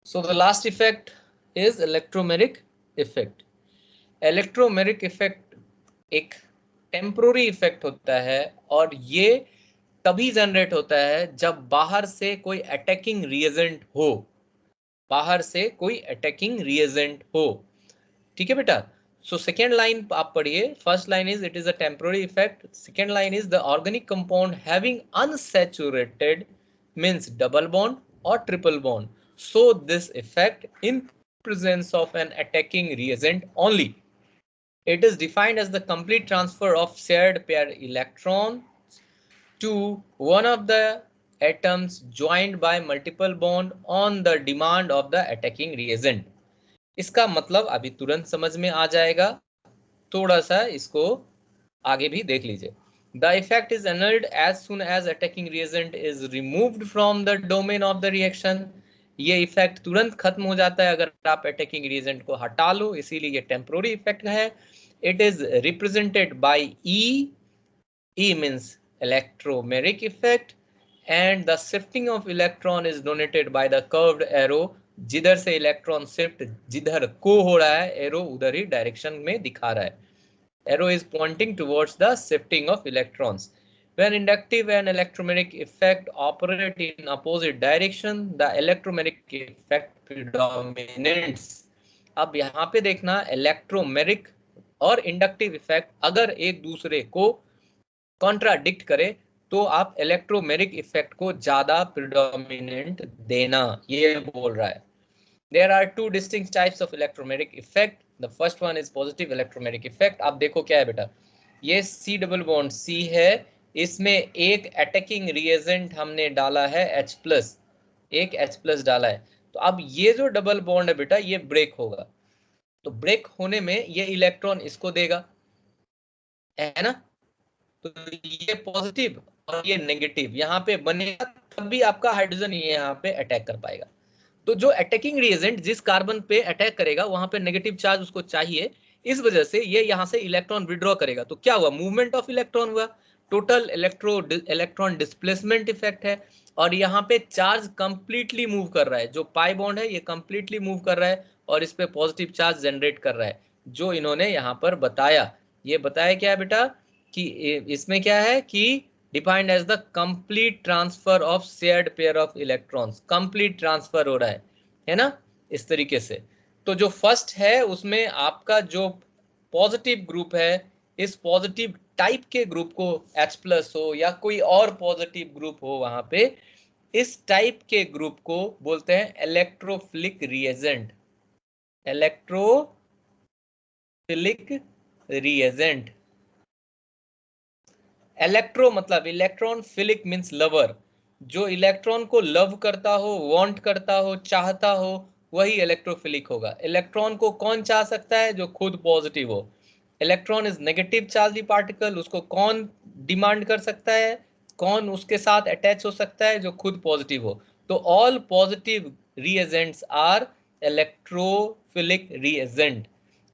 So the last effect is electromeric effect. Electromeric effect एक temporary effect होता है और ये तभी जनरेट होता है जब बाहर से कोई अटैकिंग रिएजेंट हो, बाहर से कोई अटैकिंग रिएजेंट हो। ठीक है बेटा। सो सेकेंड लाइन आप पढ़िए। First line is it is a temporary effect, second line is the organic compound having unsaturated means double bond और triple bond, so this effect in presence of an attacking reagent only. It is defined as the complete transfer of shared pair electrons to one of the atoms joined by multiple bond on the demand of the attacking reagent. इसका मतलब अभी तुरंत समझ में आ जाएगा, थोड़ा सा इसको आगे भी देख लीजिए। The effect is annulled as soon as attacking reagent is removed from the domain of the reaction. ये इफेक्ट तुरंत खत्म हो जाता है अगर आप अटैकिंग रिएजेंट को हटा लो, इसीलिए ये टेम्पोररी इफेक्ट है। It is represented by E, E means electromeric effect, and the shifting of electron is denoted by the curved arrow. जिधर से इलेक्ट्रॉन शिफ्ट जिधर को हो रहा है, एरो उधर ही डायरेक्शन में दिखा रहा है। Arrow is pointing towards the shifting of electrons. When inductive and electromagnetic effect operate in opposite direction, the electromagnetic effect predominates. अब यहाँ पे देखना, इलेक्ट्रोमेरिक और इंडक्टिव इफेक्ट अगर एक दूसरे को कॉन्ट्राडिक्ट करे तो आप इलेक्ट्रोमेरिक इफेक्ट को ज्यादा प्रिडोमिनेंट देना, ये बोल रहा है। There are two distinct types of electromagnetic effect. The first one is positive electromagnetic effect. आप देखो क्या है बेटा, ये C डबल बॉन्ड C है, इसमें एक अटैकिंग रिएजेंट हमने डाला है H प्लस, एक H प्लस डाला है। तो अब ये जो डबल बॉन्ड है बेटा ये ब्रेक होगा, तो ब्रेक होने में ये इलेक्ट्रॉन इसको देगा, है ना। तो ये पॉजिटिव और ये नेगेटिव यहाँ पे बनेगा, तभी आपका हाइड्रोजन ये यहाँ पे अटैक कर पाएगा। तो जो अटैकिंग रिएजेंट जिस कार्बन पे अटैक करेगा वहां पे नेगेटिव चार्ज उसको चाहिए, इस वजह से ये यहां से इलेक्ट्रॉन विड्रॉ करेगा। तो क्या हुआ, मूवमेंट ऑफ इलेक्ट्रॉन हुआ, टोटल इलेक्ट्रॉन डिस्प्लेसमेंट इफेक्ट है। और यहाँ पे चार्ज कंप्लीटली मूव कर रहा है, जो पाई बॉन्ड है ये कंप्लीटली मूव कर रहा है और इस पे पॉजिटिव चार्ज जनरेट कर रहा है, जो इन्होंने यहाँ पर बताया। ये बताया क्या है बेटा कि इसमें क्या है कि defined as the complete transfer of shared pair of electrons, complete transfer हो रहा है ना, इस तरीके से। तो जो फर्स्ट है उसमें आपका जो पॉजिटिव ग्रुप है, इस पॉजिटिव टाइप के ग्रुप को H प्लस हो या कोई और पॉजिटिव ग्रुप हो वहां पे, इस टाइप के ग्रुप को बोलते हैं electrophilic reagent, electrophilic reagent. Electro मतलब इलेक्ट्रॉन, फिलिक मींस लवर, जो इलेक्ट्रॉन को लव करता हो, वांट करता हो, चाहता हो, वही इलेक्ट्रोफिलिक होगा। इलेक्ट्रॉन को कौन चाह सकता है, जो खुद पॉजिटिव हो। Electron is negative charge particle, उसको कौन डिमांड कर सकता है, कौन उसके साथ अटैच हो सकता है, जो खुद पॉजिटिव हो। तो all positive reagents are electrophilic reagent.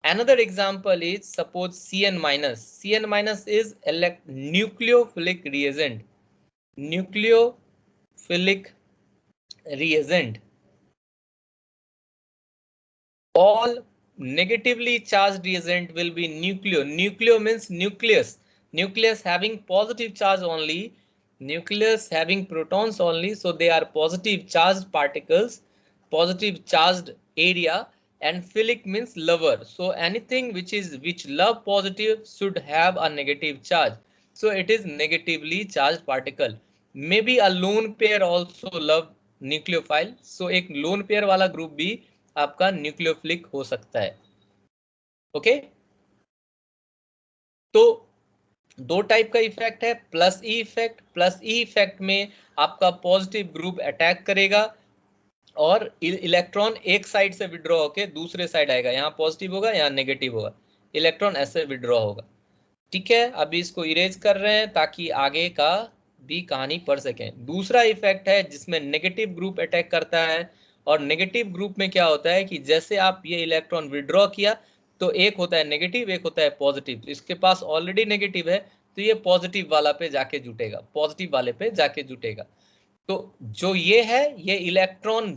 Another example is suppose Cn minus. Cn minus is nucleophilic reagent. Nucleophilic reagent. All negatively charged reagent will be nucleo. Nucleo means nucleus. Nucleus having positive charge only. Nucleus having protons only. So they are positive charged particles, positive charged area. And philic means lover. So anything which love positive should have a negative charge. So it is negatively charged particle. Maybe a lone pair also love nucleophile. So एक lone pair वाला group भी आपका nucleophilic हो सकता है। Okay, तो दो type का इफेक्ट है, plus E effect. Plus E effect में आपका पॉजिटिव ग्रुप अटैक करेगा और इलेक्ट्रॉन एक साइड से विड्रॉ होकर दूसरे साइड आएगा, यहाँ पॉजिटिव होगा यहाँ नेगेटिव होगा, इलेक्ट्रॉन ऐसे विड्रॉ होगा। ठीक है, अभी इसको इरेज कर रहे हैं ताकि आगे का भी कहानी पढ़ सकें। दूसरा इफेक्ट है जिसमें नेगेटिव ग्रुप अटैक करता है, और नेगेटिव ग्रुप में क्या होता है कि जैसे आप ये इलेक्ट्रॉन विड्रॉ किया तो एक होता है नेगेटिव, एक होता है पॉजिटिव। तो इसके पास ऑलरेडी नेगेटिव है तो ये पॉजिटिव वाला पे जाके जुटेगा, पॉजिटिव वाले पे जाके जुटेगा। तो जो ये है ये इलेक्ट्रॉन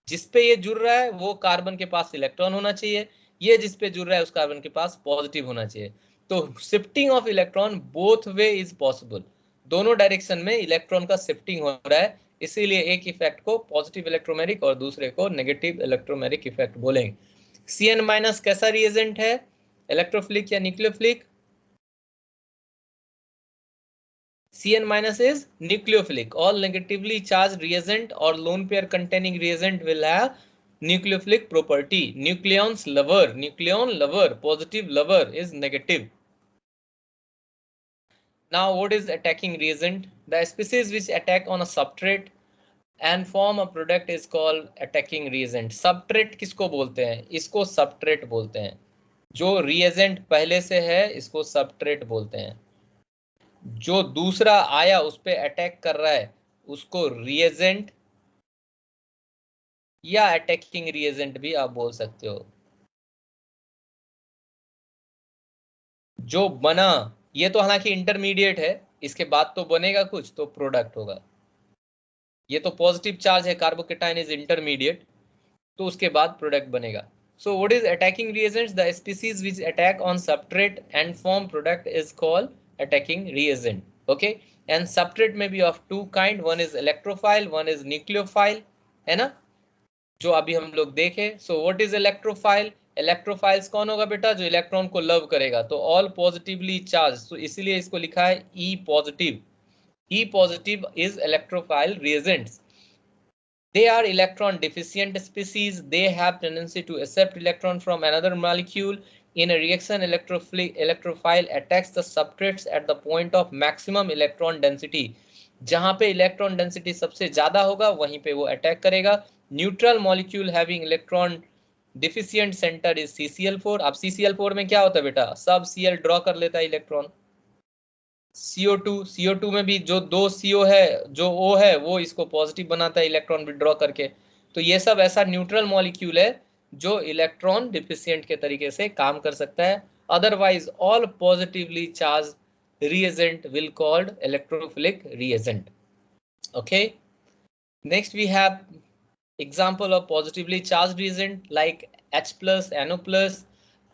जिसपे ये जुड़ रहा है वो कार्बन के पास इलेक्ट्रॉन होना चाहिए, ये जिसपे जुड़ रहा है उस कार्बन के पास पॉजिटिव होना चाहिए। तो shifting of electron both way is possible, दोनों डायरेक्शन में इलेक्ट्रॉन का शिफ्टिंग हो रहा है, इसीलिए एक इफेक्ट को पॉजिटिव इलेक्ट्रोमेरिक और दूसरे को नेगेटिव इलेक्ट्रोमेरिक इफेक्ट बोलेंगे। Cn माइनस कैसा रिएजेंट है, इलेक्ट्रोफिलिक या nucleophilic? Cn minus is nucleophilic. All negatively charged reagent or lone pair containing reagent will have nucleophilic property. Nucleon lover, positive lover is negative. Now what is attacking reagent? The species which attack on a substrate and form a product is called attacking reagent. Substrate किसको बोलते हैं? इसको substrate बोलते हैं। जो reagent पहले से है इसको substrate बोलते हैं। जो दूसरा आया उस पे अटैक कर रहा है उसको रिएजेंट या अटैकिंग रिएजेंट भी आप बोल सकते हो। जो बना ये तो हालांकि इंटरमीडिएट है, इसके बाद तो बनेगा कुछ तो प्रोडक्ट होगा। ये तो पॉजिटिव चार्ज है, कार्बोकेटाइन इज इंटरमीडिएट, तो उसके बाद प्रोडक्ट बनेगा। So what is attacking reagents? The species which attack on substrate and form product is called attacking reagent. Okay, and substrate में भी of two kind, one is electrophile, one is nucleophile, है ना, जो अभी हम लोग देखे। So what is electrophile? Electrophiles कौन होगा बेटा? जो इलेक्ट्रॉन को लव करेगा, तो ऑल पॉजिटिवली चार्ज, तो इसीलिए इसको लिखा है E positive. E positive is electrophile reagents. They are electron deficient species. They have tendency to accept electron from another molecule. In a reaction, electrophile attacks the substrates at the point of maximum electron density. जहां पे electron density सबसे ज्यादा होगा वहीं पे वो attack करेगा। Neutral molecule having electron deficient centre is CCl4। अब CCl4 में क्या होता है बेटा? सब Cl ड्रॉ कर लेता है इलेक्ट्रॉन। CO2 में भी जो दो CO है, जो O है, वो इसको पॉजिटिव बनाता है इलेक्ट्रॉन विड्रॉ करके। तो ये सब ऐसा न्यूट्रल मॉलिक्यूल है जो इलेक्ट्रॉन डिफिशिएंट के तरीके से काम कर सकता है। Otherwise all positively charge reagent will called electrophilic reagent. Okay, next we have example of positively charged reagent like H plus, NO plus,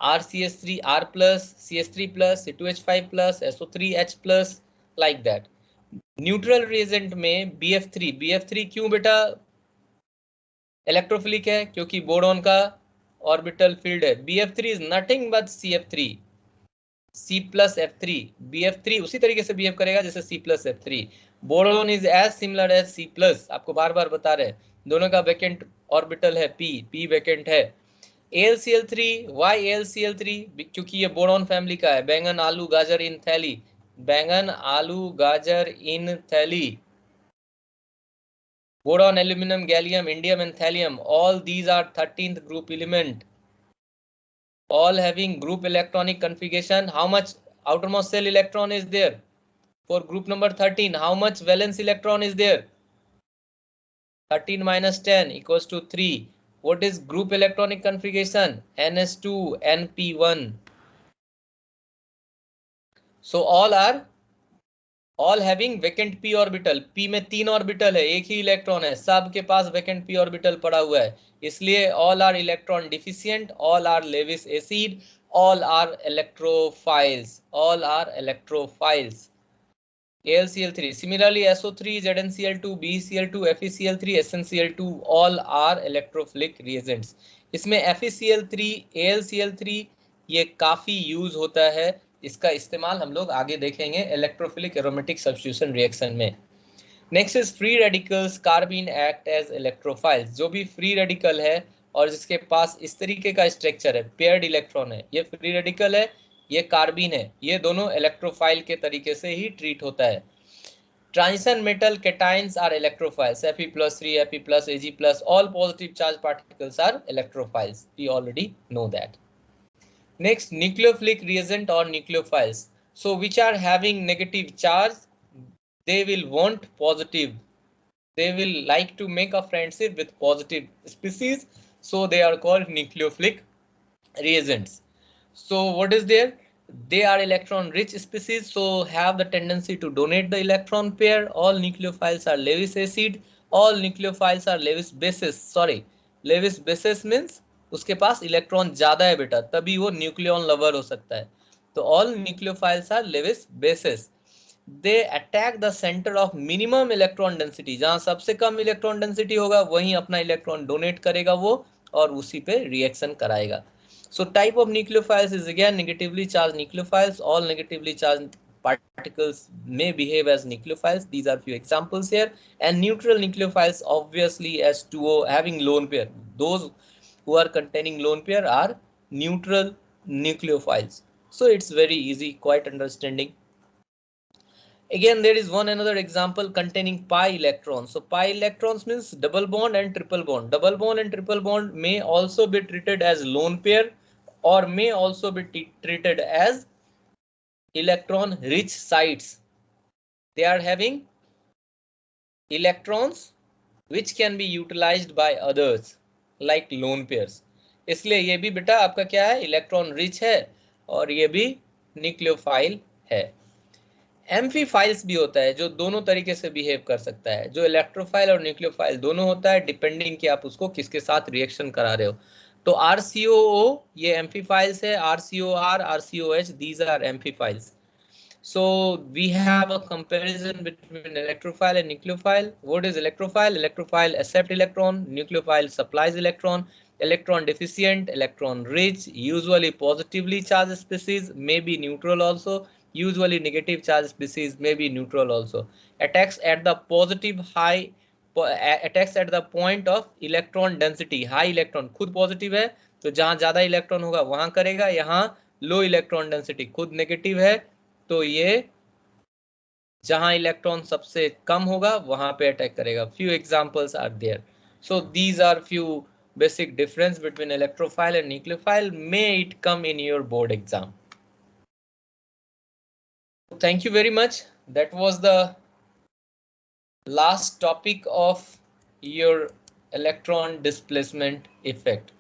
RCS3, R plus, CS3 plus, C2H5 plus, SO3H plus, like that. Neutral reagent में BF3 क्यों बेटा electrophilic है? क्योंकि boron का orbital field है। BF3 is nothing but CF3, C plus F3। BF3 उसी तरीके से बिहेव करेगा जैसे C plus F3। Boron is as similar as C plus, आपको बार बार बता रहे हैं, दोनों का वैकेंट ऑर्बिटल है P वैकेंट है। AlCl3, why AlCl3? क्योंकि ये बोरोन फैमिली का है। बैंगन आलू गाजर इन थैली, बैंगन आलू गाजर इन थैली। Boron, aluminium, gallium, indium and thallium, all these are 13th group element, all having group electronic configuration. How much outermost shell electron is there for group number 13? How much valence electron is there? 13 minus 10 equals to 3. What is group electronic configuration? NS2 NP1. So all having vacant p orbital। p में 3 orbital है, एक ही electron है, सबके पास vacant p orbital पड़ा हुआ है, इसलिए all are electron deficient, all are Lewis acid, all are electrophiles, all are electrophiles। AlCl3, similarly SO3, ZnCl2, BeCl2, FeCl3, SnCl2, all are electrophilic reagents। इसमें FeCl3, AlCl3 ये काफी use होता है, इसका इस्तेमाल हम लोग आगे देखेंगे इलेक्ट्रोफिलिक एरोमेटिक सब्स्टिट्यूशन रिएक्शन में। Next is free radicals. Carbene act as electrophiles. जो भी फ्री रेडिकल है और जिसके पास इस तरीके का स्ट्रक्चर है, पेयर्ड इलेक्ट्रॉन है, ये फ्री रेडिकल है, ये कार्बीन है, ये दोनों इलेक्ट्रोफाइल के तरीके से ही ट्रीट होता है। Transition metal cations are electrophiles, Fe+3, Fe+, Ag+, all positive charge particles are electrophiles, we already know that। Next, nucleophilic reagent or nucleophiles, so which are having negative charge, they will want positive, they will like to make a friendship with positive species, so they are called nucleophilic reagents। So what is there? They are electron rich species, so have the tendency to donate the electron pair। All nucleophiles are Lewis acid, all nucleophiles are Lewis bases, sorry, Lewis bases means उसके पास electron ज्यादा है बेटा, तभी वो nucleon lover हो सकता है। तो all nucleophiles are Lewis bases. They attack the centre of minimum electron density, जहां सबसे कम इलेक्ट्रॉन डेंसिटी होगा वहीं अपना इलेक्ट्रॉन डोनेट करेगा वो और उसी पे रिएक्शन कराएगा। So type of nucleophiles is again negatively charged nucleophiles. All negatively charged particles may behave as nucleophiles. These are few examples here. And neutral nucleophiles obviously S2O having lone pair. Those who are containing lone pair are neutral nucleophiles. So it's very easy, quite understanding. Again, there is one another example containing pi electrons. So pi electrons means double bond and triple bond. Double bond and triple bond may also be treated as lone pair or may also be treated as electron rich sites. They are having electrons which can be utilized by others like lone pairs. इसलिए ये भी बेटा आपका क्या है, electron rich है और ये भी न्यूक्लियोफाइल है। एम्फीफाइल्स भी होता है जो दोनों तरीके से बिहेव कर सकता है, जो इलेक्ट्रोफाइल और न्यूक्लियोफाइल दोनों होता है, डिपेंडिंग कि आप उसको किसके साथ रिएक्शन करा रहे हो। तो RCOO ये एम्फीफाइल्स है, RCOR, RCOH these are amphiphiles. So we have a comparison between electrophile and nucleophile. What is electrophile? Electrophile accept electron, nucleophile supplies electron. Electron deficient, electron rich, usually positively charged species, may be neutral also. Usually negative charged species may be neutral also. Attacks at the positive high, attacks at the point of electron density. High electron खुद positive है तो जहां ज्यादा electron होगा वहां करेगा, यहाँ low electron density खुद नेगेटिव है तो ये जहां इलेक्ट्रॉन सबसे कम होगा वहां पे अटैक करेगा। Few examples are there. So these are few basic difference between electrophile and nucleophile. May it come in your board exam. Thank you very much. That was the last topic of your electron displacement effect.